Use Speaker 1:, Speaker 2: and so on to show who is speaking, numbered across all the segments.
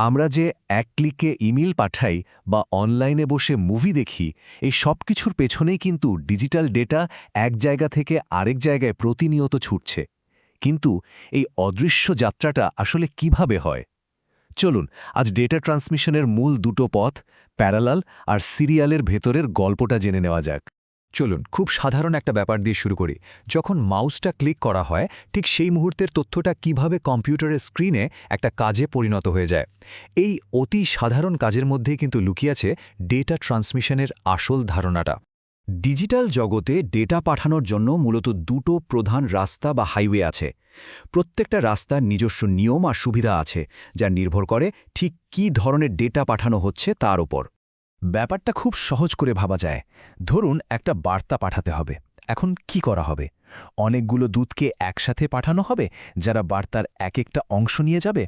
Speaker 1: আমরা যে এক ক্লিকে ইমেল পাঠাই বা অনলাইনে বসে মুভি দেখি, এই সব কিছুর পেছনেই কিন্তু ডিজিটাল ডেটা এক জায়গা থেকে আরেক জায়গায় প্রতিনিয়ত ছুটছে। কিন্তু এই অদৃশ্য যাত্রাটা আসলে কিভাবে হয়? চলুন আজ ডেটা ট্রান্সমিশনের মূল দুটো পথ, প্যারালাল আর সিরিয়ালের ভেতরের গল্পটা জেনে নেওয়া যাক।
Speaker 2: চলুন খুব সাধারণ একটা ব্যাপার দিয়ে শুরু করি। যখন মাউসটা ক্লিক করা হয়, ঠিক সেই মুহূর্তের তথ্যটা কিভাবে কম্পিউটারের স্ক্রিনে একটা কাজে পরিণত হয়ে যায়। এই অতি সাধারণ কাজের মধ্যেই কিন্তু লুকিয়ে আছে ডেটা ট্রান্সমিশনের আসল ধারণাটা। ডিজিটাল জগতে ডেটা পাঠানোর জন্য মূলত দুটো প্রধান রাস্তা বা হাইওয়ে আছে। প্রত্যেকটা রাস্তার নিজস্ব নিয়ম আর সুবিধা আছে, যা নির্ভর করে ঠিক কী ধরনের ডেটা পাঠানো হচ্ছে তার ওপর।
Speaker 1: ব্যাপারটা খুব সহজ করে ভাবা যায়। ধরুন একটা বার্তা পাঠাতে হবে। এখন কি করা হবে? অনেকগুলো দূতকে একসাথে পাঠানো হবে যারা বার্তার এক একটা অংশ নিয়ে যাবে,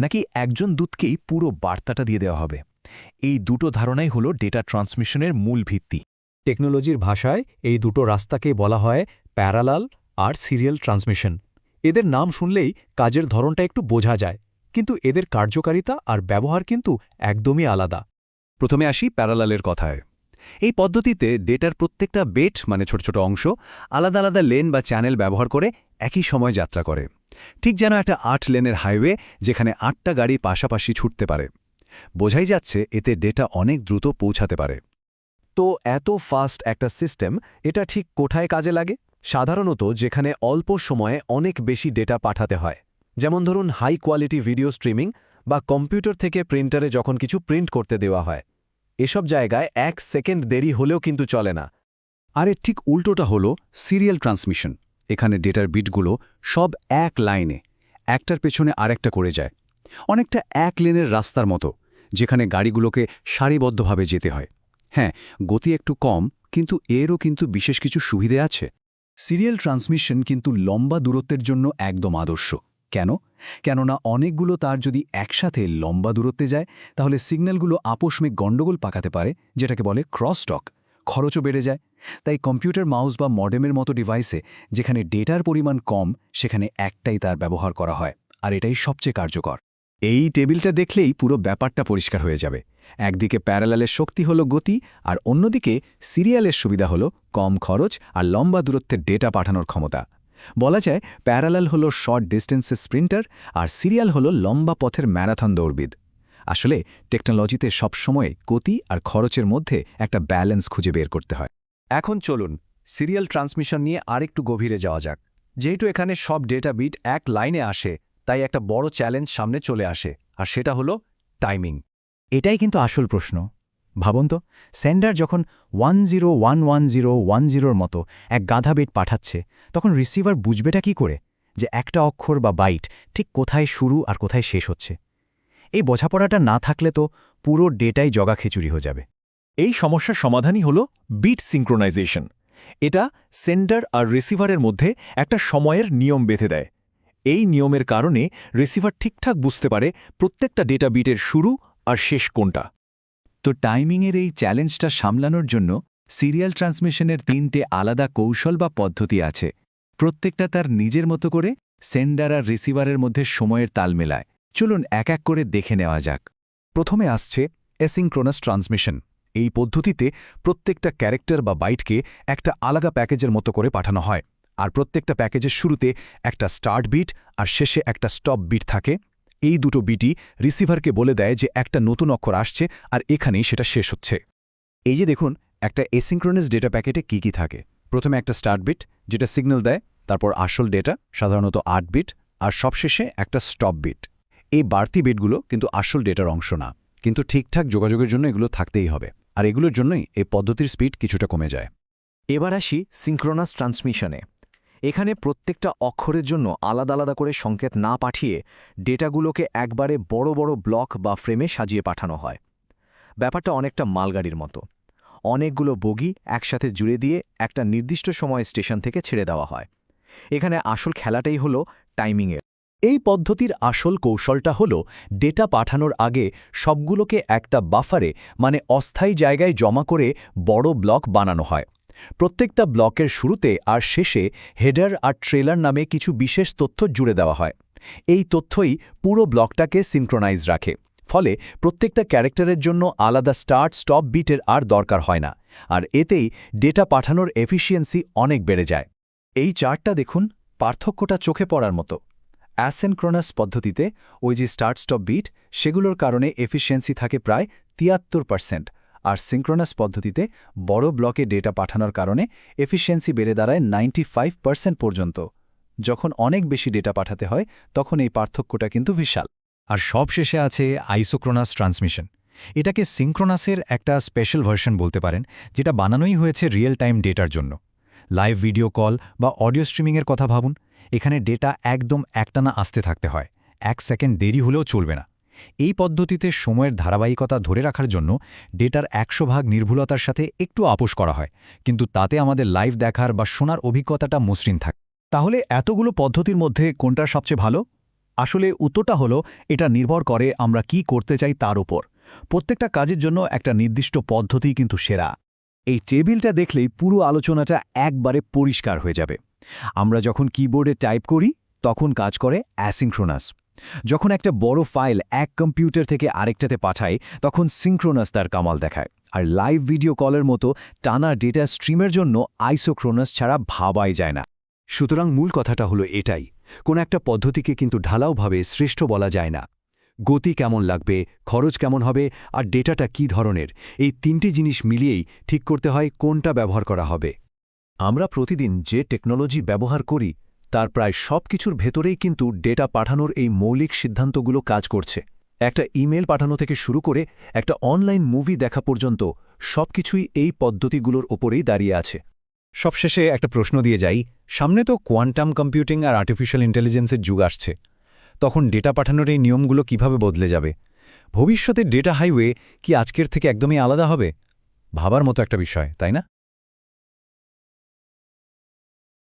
Speaker 1: নাকি একজন দূতকেই পুরো বার্তাটা দিয়ে দেওয়া হবে? এই দুটো ধারণাই হলো ডেটা ট্রান্সমিশনের মূল ভিত্তি।
Speaker 2: টেকনোলজির ভাষায় এই দুটো রাস্তাকেই বলা হয় প্যারালাল আর সিরিয়াল ট্রান্সমিশন। এদের নাম শুনলেই কাজের ধরনটা একটু বোঝা যায়, কিন্তু এদের কার্যকারিতা আর ব্যবহার কিন্তু একদমই আলাদা।
Speaker 3: প্রথমে আসি প্যারালালের কথায়। এই পদ্ধতিতে ডেটার প্রত্যেকটা বেট মানে ছোট ছোট অংশ আলাদা আলাদা লেন বা চ্যানেল ব্যবহার করে একই সময় যাত্রা করে, ঠিক যেন একটা ৮ লেনের হাইওয়ে যেখানে ৮টা গাড়ি পাশাপাশি ছুটতে পারে। বোঝাই যাচ্ছে এতে ডেটা অনেক দ্রুত পৌঁছাতে পারে।
Speaker 1: তো এত ফাস্ট একটা সিস্টেম, এটা ঠিক কোথায় কাজে লাগে? সাধারণত যেখানে অল্প সময়ে অনেক বেশি ডেটা পাঠাতে হয়, যেমন ধরুন হাই কোয়ালিটি ভিডিও স্ট্রিমিং বা কম্পিউটার থেকে প্রিন্টারে যখন কিছু প্রিন্ট করতে দেওয়া হয়। এসব জায়গায় ১ সেকেন্ড দেরি হলেও কিন্তু চলে না।
Speaker 3: আর এর ঠিক উল্টোটা হলো সিরিয়াল ট্রান্সমিশন। এখানে ডেটার বিটগুলো সব এক লাইনে, একটার পেছনে আরেকটা করে যায়, অনেকটা এক লেনের রাস্তার মতো, যেখানে গাড়িগুলোকে সারিবদ্ধভাবে যেতে হয়। হ্যাঁ, গতি একটু কম, কিন্তু এরও কিন্তু বিশেষ কিছু সুবিধে আছে। সিরিয়াল ট্রান্সমিশন কিন্তু লম্বা দূরত্বের জন্য একদম আদর্শ। কেন? কেননা অনেকগুলো তার যদি একসাথে লম্বা দূরত্বে যায়, তাহলে সিগন্যালগুলো আপসমে গণ্ডগোল পাকাতে পারে, যেটাকে বলে ক্রসটক। খরচও বেড়ে যায়। তাই কম্পিউটার মাউস বা মডেমের মতো ডিভাইসে যেখানে ডেটার পরিমাণ কম, সেখানে একটাই তার ব্যবহার করা হয়, আর এটাই সবচেয়ে কার্যকর। এই টেবিলটা দেখলেই পুরো ব্যাপারটা পরিষ্কার হয়ে যাবে। একদিকে প্যারালালের শক্তি হলো গতি, আর অন্যদিকে সিরিয়ালের সুবিধা হলো কম খরচ আর লম্বা দূরত্বের ডেটা পাঠানোর ক্ষমতা। বলা যায় প্যারালাল হলো শর্ট ডিস্টেন্সের স্প্রিন্টার, আর সিরিয়াল হলো লম্বা পথের ম্যারাথন দৌড়বিদ। আসলে টেকনোলজিতে সবসময় গতি আর খরচের মধ্যে একটা ব্যালেন্স খুঁজে বের করতে হয়।
Speaker 2: এখন চলুন সিরিয়াল ট্রান্সমিশন নিয়ে আরেকটু গভীরে যাওয়া যাক। যেহেতু এখানে সব ডেটা বিট এক লাইনে আসে, তাই একটা বড় চ্যালেঞ্জ সামনে চলে আসে, আর সেটা হলো টাইমিং। এটাই কিন্তু আসল প্রশ্ন। ভাবুন তো, সেন্ডার যখন 10111010 মতো এক গাধা বিট পাঠাচ্ছে, তখন রিসিভার বুঝবেটা কি করে যে একটা অক্ষর বা বাইট ঠিক কোথায় শুরু আর কোথায় শেষ হচ্ছে? এই বোঝাপড়াটা না থাকলে তো পুরো ডেটাই জগা খিচুড়ি হয়ে যাবে।
Speaker 1: এই সমস্যার সমাধানই হল বিট সিঙ্ক্রোনাইজেশন। এটা সেন্ডার আর রিসিভারের মধ্যে একটা সময়ের নিয়ম বেঁধে দেয়। এই নিয়মের কারণে রিসিভার ঠিকঠাক বুঝতে পারে প্রত্যেকটা ডেটা বিটের শুরু আর শেষ কোনটা।
Speaker 2: তো টাইমিংয়ের এই চ্যালেঞ্জটা সামলানোর জন্য সিরিয়াল ট্রান্সমিশনের 3টে আলাদা কৌশল বা পদ্ধতি আছে। প্রত্যেকটা তার নিজের মতো করে সেন্ডার আর রিসিভারের মধ্যে সময়ের তাল মেলায়। চলুন এক এক করে দেখে নেওয়া যাক।
Speaker 3: প্রথমে আসছে অ্যাসিঙ্ক্রোনাস ট্রান্সমিশন। এই পদ্ধতিতে প্রত্যেকটা ক্যারেক্টার বা বাইটকে একটা আলাদা প্যাকেজের মতো করে পাঠানো হয়, আর প্রত্যেকটা প্যাকেজের শুরুতে একটা স্টার্ট বিট আর শেষে একটা স্টপ বিট থাকে। এই দুটো বিটই রিসিভারকে বলে দেয় যে একটা নতুন অক্ষর আসছে আর এখানেই সেটা শেষ হচ্ছে। এই যে দেখুন, একটা অ্যাসিঙ্ক্রোনাস ডেটা প্যাকেটে কি কি থাকে। প্রথমে একটা স্টার্ট বিট যেটা সিগন্যাল দেয়, তারপর আসল ডেটা সাধারণত 8 বিট, আর সবশেষে একটা স্টপ বিট। এই বাড়তি বিটগুলো কিন্তু আসল ডেটার অংশ না, কিন্তু ঠিকঠাক যোগাযোগের জন্য এগুলো থাকতেই হবে, আর এগুলোর জন্যই এই পদ্ধতির স্পিড কিছুটা কমে যায়।
Speaker 1: এবার আসি সিঙ্ক্রোনাস ট্রান্সমিশনে। এখানে প্রত্যেকটা অক্ষরের জন্য আলাদা আলাদা করে সংকেত না পাঠিয়ে ডেটাগুলোকে একবারে বড় বড় ব্লক বা ফ্রেমে সাজিয়ে পাঠানো হয়। ব্যাপারটা অনেকটা মালগাড়ির মতো। অনেকগুলো বগি একসাথে জুড়ে দিয়ে একটা নির্দিষ্ট সময় স্টেশন থেকে ছেড়ে দেওয়া হয়। এখানে আসল খেলাটাই হলো টাইমিংয়ের। এই পদ্ধতির আসল কৌশলটা হলো ডেটা পাঠানোর আগে সবগুলোকে একটা বাফারে মানে অস্থায়ী জায়গায় জমা করে বড় ব্লক বানানো হয়। প্রত্যেকটা ব্লকের শুরুতে আর শেষে হেডার আর ট্রেলার নামে কিছু বিশেষ তথ্য জুড়ে দেওয়া হয়। এই তথ্যই পুরো ব্লকটাকে সিনক্রোনাইজ রাখে।
Speaker 3: ফলে প্রত্যেকটা ক্যারেক্টারের জন্য আলাদা স্টার্ট স্টপ বিটের আর দরকার হয় না, আর এতেই ডেটা পাঠানোর এফিসিয়েন্সি অনেক বেড়ে যায়। এই চার্টটা দেখুন, পার্থক্যটা চোখে পড়ার মতো। অ্যাসিনক্রোনাস পদ্ধতিতে ওই যে স্টার্ট স্টপ বিট, সেগুলোর কারণে এফিসিয়েন্সি থাকে প্রায় 73%, আর সিঙ্ক্রোনাস পদ্ধতিতে বড় ব্লকে ডেটা পাঠানোর কারণে এফিসিয়েন্সি বেড়ে দাঁড়ায় 95% পর্যন্ত। যখন অনেক বেশি ডেটা পাঠাতে হয় তখন এই পার্থক্যটা কিন্তু বিশাল।
Speaker 2: আর সবশেষে আছে আইসোক্রোনাস ট্রান্সমিশন। এটাকে সিঙ্ক্রোনাসের একটা স্পেশাল ভার্সন বলতে পারেন, যেটা বানানোই হয়েছে রিয়েল টাইম ডেটার জন্য। লাইভ ভিডিও কল বা অডিও স্ট্রিমিংয়ের কথা ভাবুন, এখানে ডেটা একদম একটানা আসতে থাকতে হয়, 1 সেকেন্ড দেরি হলেও চলবে না। এই পদ্ধতিতে সময়ের ধারাবাহিকতা ধরে রাখার জন্য ডেটার 100% নির্ভুলতার সাথে একটু আপোস করা হয়, কিন্তু তাতে আমাদের লাইভ দেখার বা শোনার অভিজ্ঞতাটা মসৃণ থাকে।
Speaker 3: তাহলে এতগুলো পদ্ধতির মধ্যে কোনটা সবচেয়ে ভালো? আসলে উত্তরটা হলো, এটা নির্ভর করে আমরা কি করতে চাই তার উপর। প্রত্যেকটা কাজের জন্য একটা নির্দিষ্ট পদ্ধতি কিন্তু সেরা। এই টেবিলটা দেখলেই পুরো আলোচনাটা একবারে পরিষ্কার হয়ে যাবে। আমরা যখন কিবোর্ডে টাইপ করি তখন কাজ করে অ্যাসিঙ্ক্রোনাস। যখন একটা বড় ফাইল এক কম্পিউটার থেকে আরেকটাতে পাঠাই তখন সিঙ্ক্রোনাস তার কামাল দেখায়। আর লাইভ ভিডিও কলের মতো টানা ডেটা স্ট্রিমের জন্য আইসোক্রোনাস ছাড়া ভাবাই যায় না।
Speaker 4: সুতরাং মূল কথাটা হলো এটাই, কোন একটা পদ্ধতিকে কিন্তু ঢালাওভাবে শ্রেষ্ঠ বলা যায় না। গতি কেমন লাগবে, খরচ কেমন হবে আর ডেটাটা কী ধরনের, এই 3টি জিনিস মিলিয়েই ঠিক করতে হয় কোনটা ব্যবহার করা হবে।
Speaker 3: আমরা প্রতিদিন যে টেকনোলজি ব্যবহার করি তার প্রায় সব কিছুর ভেতরেই কিন্তু ডেটা পাঠানোর এই মৌলিক সিদ্ধান্তগুলো কাজ করছে। একটা ইমেল পাঠানো থেকে শুরু করে একটা অনলাইন মুভি দেখা পর্যন্ত সবকিছুই এই পদ্ধতিগুলোর ওপরেই দাঁড়িয়ে আছে।
Speaker 2: সবশেষে একটা প্রশ্ন দিয়ে যাই, সামনে তো কোয়ান্টাম কম্পিউটিং আর আর্টিফিশিয়াল ইন্টেলিজেন্সের যুগ আসছে। তখন ডেটা পাঠানোর এই নিয়মগুলো কিভাবে বদলে যাবে? ভবিষ্যতে ডেটা হাইওয়ে কি আজকের থেকে একদমই আলাদা হবে? ভাবার মতো একটা বিষয়, তাই না?